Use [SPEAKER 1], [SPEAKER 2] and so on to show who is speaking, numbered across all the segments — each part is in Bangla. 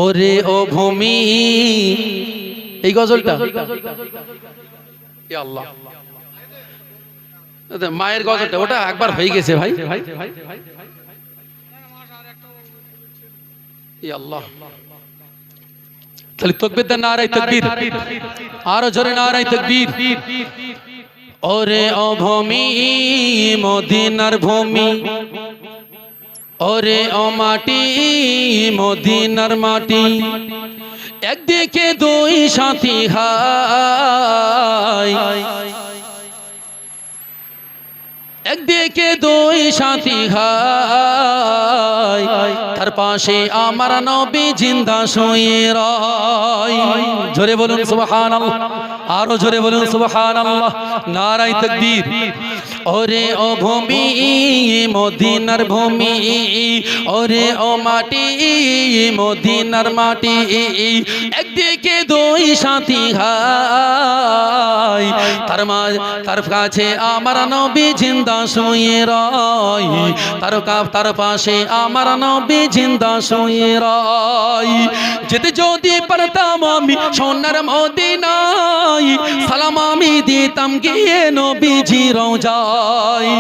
[SPEAKER 1] ওরে ও ভূমি, এই গজলটা আল্লাহ মায়ের গজলটা, ওটা একবার হয়ে গেছে ভাই। আল্লাহ তাহলে তাকবীর দেন, নারায়ে তাকবীর, আরো জোরে নারায়ে তাকবীর। ওরে ও ভূমি মদিনার ভূমি, ওরে ও মাটি মদিনার মাটি, একদিকে দুই সাথী হায়, একদিকে দুই সাথী হায়, তার পাশে আমার নবী জিন্দা শুয়ে রয়। জোরে বলুন সুবহানাল্লাহ, আরো জোরে বলুন সুবহানাল্লাহ, নারায়ে তাকবীর। ওরে ও ভূমি মদিনার ভূমি, ওরে ও মাটি মদিনার মাটি, একদিকে দুই সাথী হায়, তার কাছে আমার নবী জিন্দা শুয়ে রয়, তার পাশে আমার নবী জিন্দা শুয়ে রয়। যেতে যদি পারতাম আমি সোনার মদিনায়, সালাম আমি দিতাম গিয়ে নবীজি রওজায়।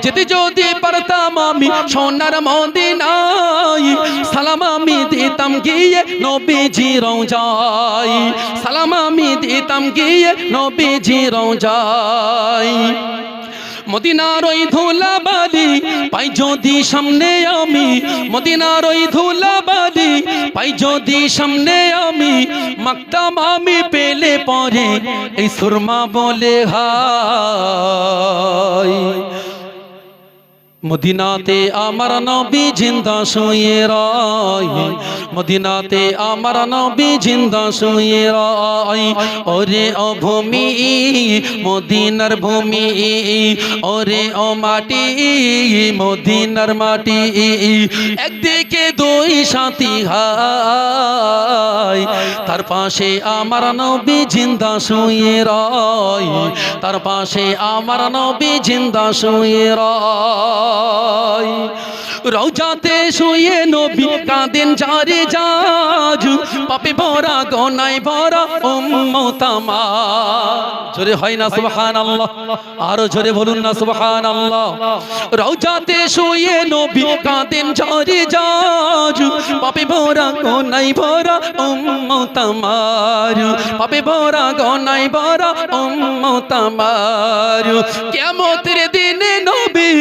[SPEAKER 1] যেতে যদি পারতাম আমি সোনার মদিনায়, সালাম আমি দিতাম গিয়ে নবীজি রওজায়, সালাম আমি দিতাম গিয়ে নবীজি রওজায়। মদিনার ওই ধুলাবালি পাই যদি সামনে আমি, মদিনার ওই ধুলাবালি পাই যদি সামনে আমি, মাকতাম আমি পেলে পরে এই সুরমা বলে হায়। মদিনাতে আমার নবী জিন্দা শুয়ে রয়, মদিনাতে আমার নবী জিন্দা শুয়ে রয়। ওরে ও ভূমি মদিনার ভূমি, ওরে ও মাটি মদিনার মাটি, একদিকে দুই সাথী হায়, তার পাশে আমার নবী জিন্দা শুয়ে রয়, তার পাশে আমার নবী জিন্দা শুয়ে রয়। রওজাতে শুয়ে নবী কাঁদেন জারে জাজ, পাপে ভরা গনায় ভরা উম্মত আমার। জোরে হয় না সুবহানাল্লাহ, আরো জোরে বলুন না সুবহানাল্লাহ। রওজাতে শুয়ে নবী কাঁদেন জারে জাজ, পাপে ভরা গনায় ভরা উম্মত আমার, পাপে ভরা গনায় ভরা উম্মত আমার। কিয়ামতের দিনে নবী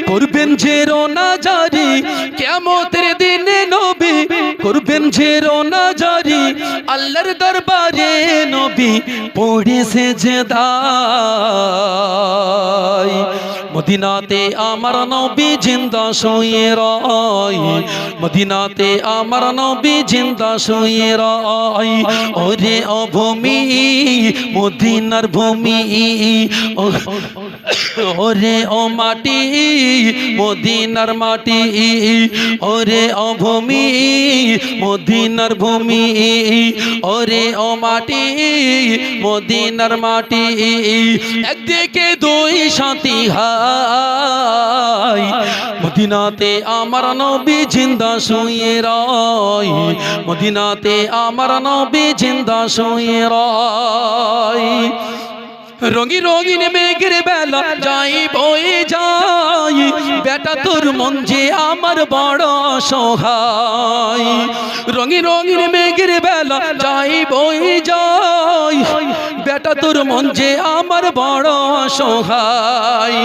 [SPEAKER 1] করবেন যে রোনা জারি, কিয়ামতের দিনে নবী করবেন যে রোনা জারি, আল্লাহর দরবারে নবী পড়ে সেজদায়। মদিনাতে আমার নবী জিন্দা শুয়ে রয়, মদিনাতে আমার নবী জিন্দা শুয়ে রয়। ওরে ও ভূমি মদিনার ভূমি, ওরে ও মাটি মদিনার মাটি, ওরে ও ভূমি মদিনার ভূমি, ওরে ও মাটি মদিনার মাটি, একদিকে দুই সাথী হায়, মদিনাতে আমার নবী জিন্দা শুয়ে রয়, মদিনাতে আমার নবী জিন্দা শুয়ে রয়। রঙি রঙিন মেঘের বেলা যাই বয়ে যাই, বেটা তোর মন যে আমার বড় সহায়। রঙি রঙিন মেঘের বেলা যাই বয়ে যাই, বেটা তোর মন যে আমার বড় সহায়।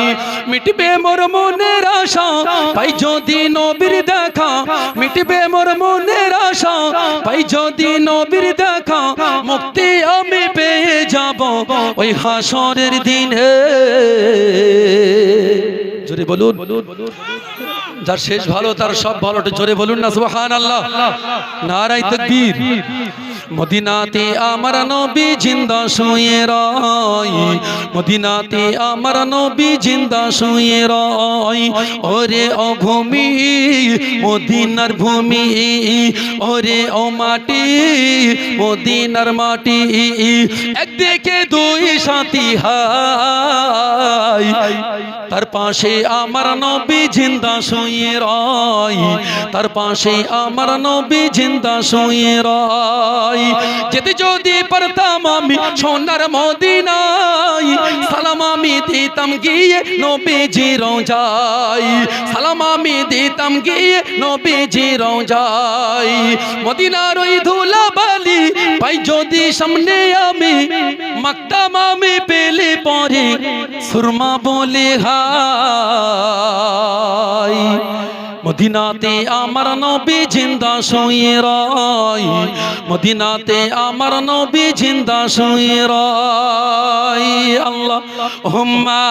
[SPEAKER 1] মিটবে মোর মনের আশা পাই যদি নবীর দেখা, মিটবে মোর মনের আশা পাই যদি নবীর দেখা, মুক্তি আমি পেয়ে যাব ওই হাসরের দিনে। জোরে বলুন, যার শেষ ভালো তার সব ভালো, জোরে বলুন না সুবহানাল্লাহ, নারায়ে তাকবীর। মদিনাতে আমার নবী জিন্দা শুয়ে রয় মদিনাতে আমার নবী জিন্দা শুয়ে রয় ওরে ও ভূমি মদিনার ভূমি ওরে ও মাটি মদিনার মাটি একদিকে দুই সাথী হাই তার পাশে আমার নবী জিন্দা শুয়ে রয় তার পাশে আমার নবী জিন্দা শুয়ে রয় যেতে যদি পারতাম আমি সোনার মদিনায় সালাম আমি দিতাম গিয়ে নবীজি রওজায় সালাম আমি দিতাম গিয়ে নবীজি রওজায় মদিনার ওই ধুলাবালি পাই যদি সামনে আমি মাকদাম আমি পেলে পরে সুরমা বলে হাই মদিনাতে আমার নবী জিন্দা শুয়ে রয় মদিনাতে আমার নবী জিন্দা শুয়ে রয় আল্লাহুম্মা